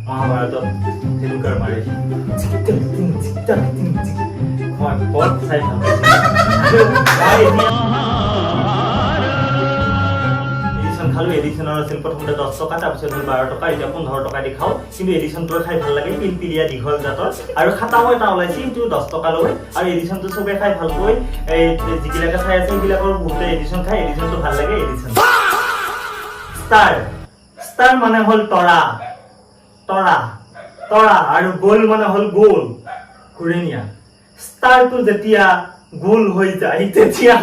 মহাভাৰতত তেনেকুৱাৰ মাৰে মই বৰ চাই ভাল এডিশ্যন খালোঁ এডিশ্যনৰ আছিল প্ৰথমতে 10 টকা তাৰপিছত 12 টকা এতিয়া 15 টকা দি খাওঁ কিন্তু এডিশ্যনটো খাই ভাল লাগে পিলপিলিয়া দীঘল জাতৰ আৰু খাটাও এটা ওলাইছে কিন্তু 10 টকা লয় আৰু এডিশ্যনটো চবে খাই ভাল পায় এই যিবিলাকে খাই আছে সেইবিলাকৰ বহুতে এডিশ্যন খায় এডিশ্যনটো ভাল লাগে এডিশ্যন ষ্টাৰ মানে হ'ল তৰা তৰা তৰা আৰু গোল মানে হ'ল গোল ঘূৰণীয়া ষ্টাৰটো যেতিয়া গোল হৈ যায় তেতিয়া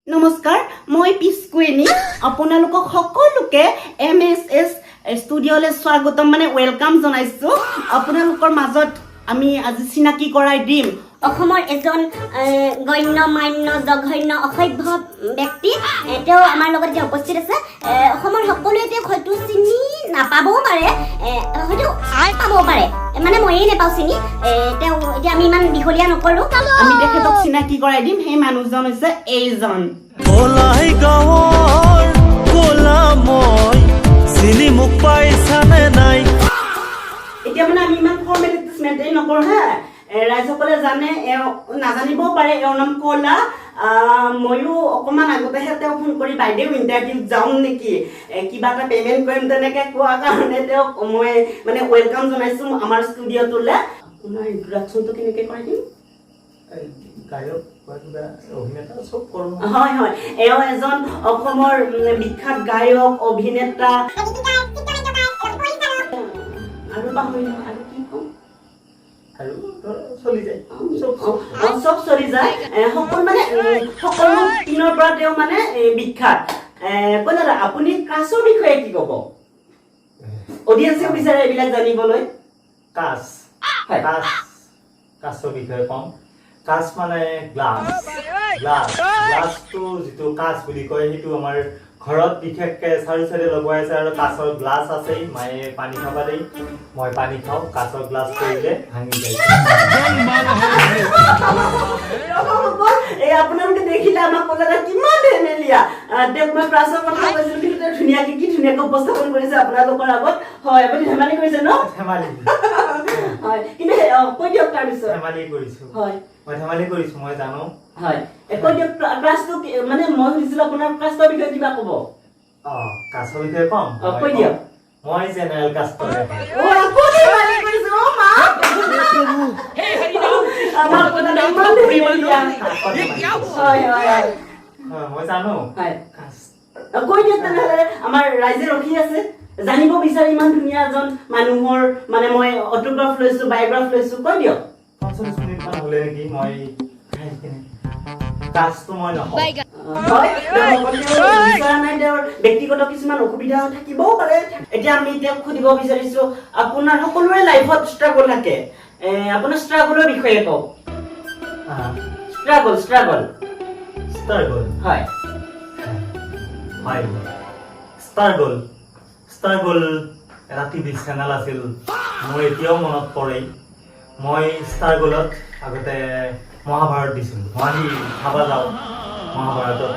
নমস্কাৰ মই পিস্কুৱেনি আপোনালোকক সকলোকে MSS ষ্টুডিঅ'লৈ স্বাগতম মানে ৱেলকাম জনাইছোঁ আপোনালোকৰ মাজত আমি আজি চিনাকি কৰাই দিম অসমৰ এজন গণ্য মান্য জঘন্য অসভ্য ব্যক্তি তেওঁ আমাৰ লগত এতিয়া উপস্থিত আছে অসমৰ সকলোৱে তেওঁক হয়তো চিনি নাপাবও পাৰে হয়তো পাবও পাৰে মানে ময়েই নাপাওঁ চিনি তেওঁ এতিয়া আমি ইমান দীঘলীয়া নকৰোঁ আমি তেখেতক চিনাকি কৰাই দিম সেই মানুহজন হৈছে এইজন কলাই গাঁৱৰ কলা মই চিনি মোক পাইছানে নাই এতিয়া মানে আমি ইমান ফৰ্মেলিটিজ মেইনটেইন নকৰোঁ হা ৰাইজসকলে জানে নাজানিবও পাৰে এওঁৰ নাম কলা ময়ো অকণমান আগতেহে তেওঁ ফোন কৰি বাইদেউ ইণ্টাৰভিউত যাওঁ নেকি কিবা এটা পে'মেণ্ট কৰিম তেনেকৈ কোৱাৰ কাৰণে তেওঁক মই মানে ৱেলকাম জনাইছোঁ আমাৰ ষ্টুডিঅ'টোলৈ আপোনাৰ ইণ্ট্ৰডাকশ্যনটো কেনেকৈ কৰাই দিম গায়ক অভিনেতা চব কৰোঁ হয় হয় এওঁ এজন অসমৰ বিখ্যাত গায়ক অভিনেতা আৰু পাহৰিলোঁ আৰু কি ক'ম আৰু চলি যায় চব চলি যায় সকলো মানে সকলো পিনৰ পৰা তেওঁ মানে বিখ্যাত কৈ দাদা আপুনি কাছৰ বিষয়ে কি ক'ব অডিয়েঞ্চে বিচাৰে এইবিলাক জানিবলৈ কাছৰ বিষয়ে কম কাছ মানে গ্লাছটো যিটো কাছ বুলি কয় সেইটো আমাৰ ঘৰত বিশেষকৈ চাৰি চাৰি লগোৱাই আছে আৰু কাছৰ গ্লাছ আছেই মায়ে পানী খাব দেই মই পানী খাওঁ কাছৰ গ্লাছ কৰিলে ভাঙি যায় এই আপোনালোকে দেখিলে আমাক ক'লে কিমান ধেমেলীয়া তেওঁক মই ক্লাছৰ কথা কৈছিলোঁ কিন্তু তেওঁ ধুনীয়াকৈ কি ধুনীয়াকৈ উপস্থাপন কৰিছে আপোনালোকৰ আগত হয় আপুনি ধেমালি কৰিছে ন ধেমালি হয় কিন্তু কৈ দিয়ক তাৰপিছত ধেমালি কৰিছোঁ হয় মই ধেমালি কৰিছোঁ মই জানো হয় কৈ দিয়ক ক্লাছটো মানে মই সুধিছিলোঁ আপোনাৰ ক্লাছৰ বিষয়ে কিবা ক'ব কাছৰ বিষয়ে কম কৈ দিয়ক মই জেনেৰেল কাষ্টৰ আপুনি ধেমালি কৰিছে মা আমাৰ কথা ইমান ধেমেলীয়া হয় হয় হয় মই জানো হয় কৈ দিয়ক তেনেহ'লে আমাৰ ৰাইজে ৰখি আছে জানিব বিচাৰি ইমান ধুনীয়া এজন মানুহৰ মানে মই অটোগ্ৰাফ লৈছোঁ বায়'গ্ৰাফ লৈছোঁ কৈ দিয়ক 45 মিনিটমান হ'লে নেকি মই কাছটো মই নকওঁ ব্যক্তিগত কিছুমান অসুবিধা থাকিবও পাৰে এতিয়া আমি তেওঁক সুধিব বিচাৰিছোঁ আপোনাৰ সকলোৰে লাইফত ষ্ট্ৰাগল থাকে আপোনাৰ ষ্ট্ৰাগলৰ বিষয়ে কওক ষ্ট্ৰাগল হয় ষ্টাৰগল এটা টিভি চেনেল আছিল মোৰ এতিয়াও মনত পৰে মই ষ্টাৰগলত আগতে মহাভাৰত দিছিলোঁ মই খাব যাওঁ মহাভাৰতত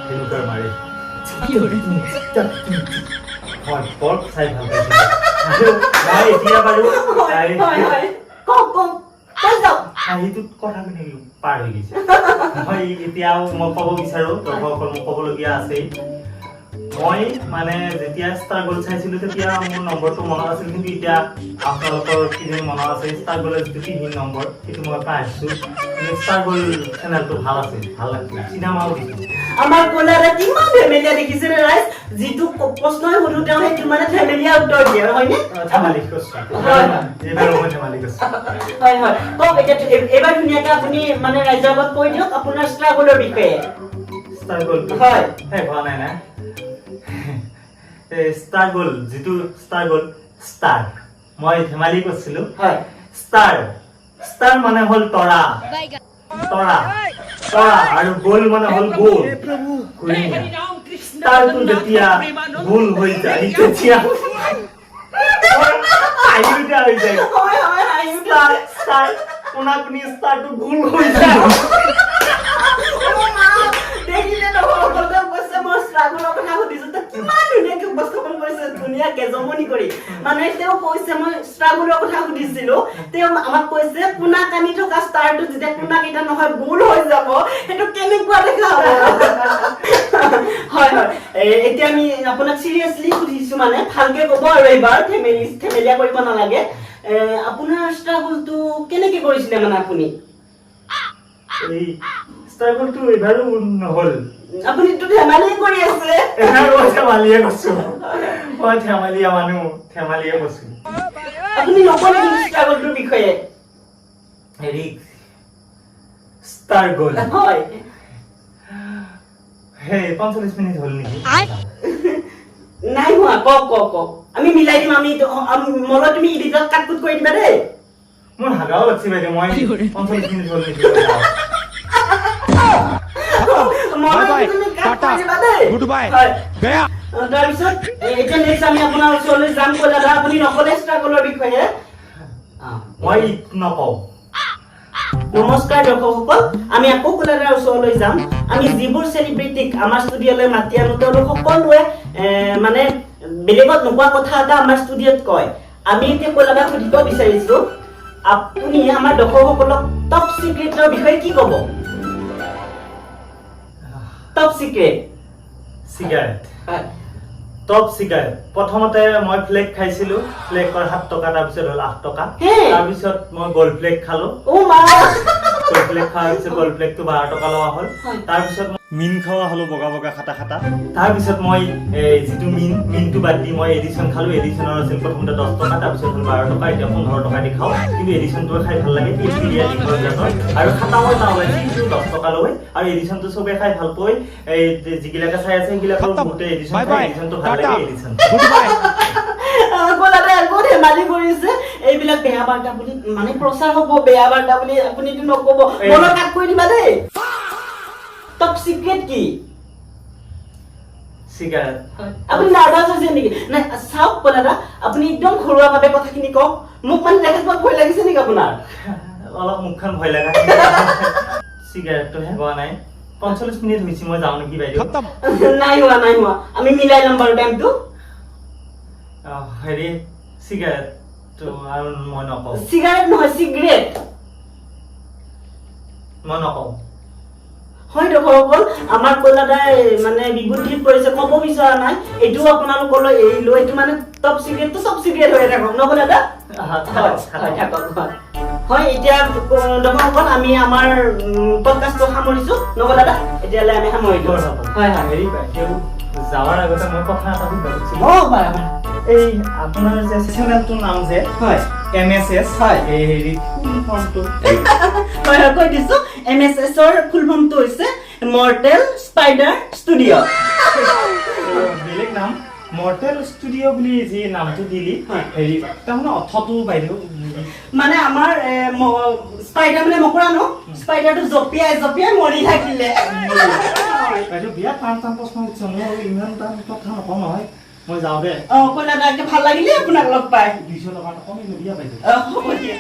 তেনেকুৱাৰ মাৰে মই বৰ চাই ভাল পাইছিলোঁ মই এতিয়া বাৰু হাঁহিটোত কথাখিনি পাৰ হৈ গৈছে মই এতিয়াও মই ক'ব বিচাৰোঁ দৰ্শকসকল মোক ক'বলগীয়া আছেই মই মানে যেতিয়া ষ্টাৰগল চাইছিলোঁ তেতিয়া মোৰ নম্বৰটো মনত আছিল কিন্তু এতিয়া আপোনালোকৰ কিজন মনত আছে ষ্টাৰগলৰ যিটো টিভি নম্বৰ সেইটো মই পাইছোঁ কিন্তু ষ্টাৰগল চেনেলটো ভাল আছিল ভাল লাগিছিল চিনেমাও দিছিল আমাৰ কলাৰে কিমান ধেমেলীয়া দেখিছে ৰাইজ যিটো প্ৰশ্নই সুধো তেওঁ সেইটো মানে ধেমেলীয়া উত্তৰ দিয়ে হয়নে ধেমালি কৰিছোঁ এইবাৰ মই ধেমালি কৰিছোঁ হয় হয় কওক এতিয়া এইবাৰ ধুনীয়াকৈ আপুনি মানে ৰাইজৰ আগত কৈ দিয়ক আপোনাৰ ষ্ট্ৰাগলৰ বিষয়ে ষ্টাৰগল হয় শেষ হোৱা নাই না ষ্টাৰগল যিটো ষ্টাৰ মই ধেমালি কৰিছিলোঁ হয় ষ্টাৰ মানে হ'ল তৰা তৰা তৰা আৰু গোল মানে হ'ল গোল ঘূৰণীয়া ষ্টাৰটো যেতিয়া গোল হৈ যায় তেতিয়া আইউটা হৈ যায় হয় হয় আইউটা ষ্টাৰ কোনাকুনি ষ্টাৰটো গোল হৈ যায় দেখিলে নহয় মই ষ্ট্ৰাগলৰ কথা সুধিছোঁ ইমান ধুনীয়াকে উপস্থাপন কৰিছে ধুনীয়াকে জমনি কৰি মানে তেওঁ কৈছে মই ষ্ট্ৰাগলৰ কথা সুধিছিলো তেওঁ আমাক কৈছে কোনা কানি থকা ষ্টাৰটো যেতিয়া কোনা কেইটা নহয় গোল হৈ যাব সেইটো কেনেকুৱা দেখা হ'ব হয় হয় এতিয়া আমি আপোনাক চিৰিয়াছলি সুধিছো মানে ভালকে ক'ব আৰু এইবাৰ থেমেলীয়া কৰিব নালাগে আপোনাৰ ষ্ট্ৰাগলটো কেনেকে কৰিছিলে মানে আপুনি এই ষ্ট্ৰাগলটো এবাৰো নহ'ল আপুনিতো ধেমালি কৰি আছে মই ধেমালিয়ে কৈছো মই ধেমালিয়া মানুহ ধেমালিয়ে কৈছো আপুনি নকলে ষ্ট্ৰাগলটোৰ বিষয়ে হেৰি ষ্ট্ৰাগল হয় হে 45 মিনিট হ'ল নেকি নাই হোৱা কওক আমি মিলাই দিম আমি মলত তুমি ইডিটত কাটকুট কৰি দিবা দেই মোৰ হাগাও লাগছে বাইদেউ মই 45 মিনিট হ'ল নেকি তাৰপিছত এতিয়া নেক্সট আমি আপোনাৰ ওচৰলৈ যাম ক'লে আপুনি নকলে ষ্ট্ৰাগলৰ বিষয়ে মই নকওঁ নমস্কাৰ দৰ্শকসকল আমি আকৌ কলাদাৰ ওচৰলৈ যাম আমি যিবোৰ চেলিব্ৰিটিক আমাৰ ষ্টুডিঅ'লৈ মাতি আনো তেওঁলোক সকলোৱে মানে বেলেগত নোকোৱা কথা এটা আমাৰ ষ্টুডিঅ'ত কয় আমি এতিয়া কলাদাক সুধিব বিচাৰিছো আপুনি আমাৰ দৰ্শকসকলক টপ চিক্ৰেটৰ বিষয়ে কি ক'ব top secret cigarette top cigarette প্ৰথমতে মই ফ্লেক খাইছিলো ফ্লেকৰ 7 টকা তাৰপিছত হ'ল 8 টকা তাৰপিছত মই গল্ড ফ্লেক খালো গল্ড ফ্লেক খোৱাৰ পিছত গল্ড ফ্লেকটো 12 টকা লোৱা হ'ল তাৰপিছত মিন খাওয়া হলো বগা বগা খাটা খাটা তাৰপিছত মই যিটো মিনটো বাদ দি মই এডিশন খালো এডিশনৰ আছিল প্ৰথমতে 10 টকা তাৰপিছত হ'ল 12 টকা এতিয়া 15 টকা দি খাও কিন্তু এডিশনটো খাই ভাল লাগে টেষ্ট বিৰিয়ানী খাওঁ জানো আৰু খাটা মই তাও লাগিছে 10 টকা লৈ আৰু এডিশনটো সবে খাই ভাল পায় এই যিগিলাকে চাই আছে সেইগিলাকৰ বহুতে এডিশনটো ভাল লাগে এডিশন কলাদাই আকৌ ধেমালি কৰিছে এইবিলাক বেয়া বাৰ্তা বুলি মানে প্ৰচাৰ হ'ব বেয়া বাৰ্তা বুলি আপুনিতো নক'ব মনত কাট কৰি দিবা দেই টপ সিক্ৰেট কি সিগাৰেট আপনি নাৰ্ভাস আছেন নাকি না সব কলাদা আপনি একদম ঘৰুৱা ভাবে কথাখিনি কওক মোক মানে দেখাত ভয় লাগিছে নেকি আপোনাৰ অলপ মুখখন ভয় লাগা সিগাৰেটটো হেগোৱা নাই 45 মিনিট হৈছে মই যাও নেকি বাইদেউ নাই হোৱা আমি মিলাই লম বাৰু টাইমটো হেৰি সিগাৰেট তো আৰু মই নকওঁ সিগাৰেট নহয় সিগাৰেট মই নকওঁ হয় দৰ্শকসকল আমাৰ কলাদাই মানে বিবুদ্ধিত পৰিছে ক'ব বিচৰা নাই এইটো আপোনালোকলৈ এৰিলো এইটো মানে টপ সিক্ৰেটটো সব সিক্ৰেট হৈ থাকক ন কলাদা হয় এতিয়া দৰ্শকসকল আমি আমাৰ পডকাষ্টটো সামৰিছো ন কলাদা এতিয়ালৈ আমি সামৰিলো হয় হেৰি বাইদেউ যাৱাৰ আগতে মই কথা এটা সুধিছিলো বাৰা এই আপোনাৰ যে চেনেলটোৰ নাম যে হয় MSS হয় এই হেৰি ফুল ফৰ্মটো হয় কৈ দিছো MSS ৰ ফুল ফৰ্মটো হৈছে মৰ্টেল স্পাইডাৰ ষ্টুডিঅ বেলেগ নাম মৰ্টেল ষ্টুডিঅ বুলি যি নামটো দিলি হেৰি তাৰমানে অৰ্থটো বাইদেউ মানে আমাৰ স্পাইডাৰ মানে মকৰা ন স্পাইডাৰটো জপিয়াই মৰি থাকিলে বাইদেউ বিৰাট টান প্ৰশ্ন উঠিছে মোৰ ইমান টান কথা নকওঁ নহয় মই যাওঁ দে কলাদাকে ভাল লাগিলে আপোনাক লগ পাই 200 টকা কমি নিদিয়া বাইদেউ হ'ব দিয়া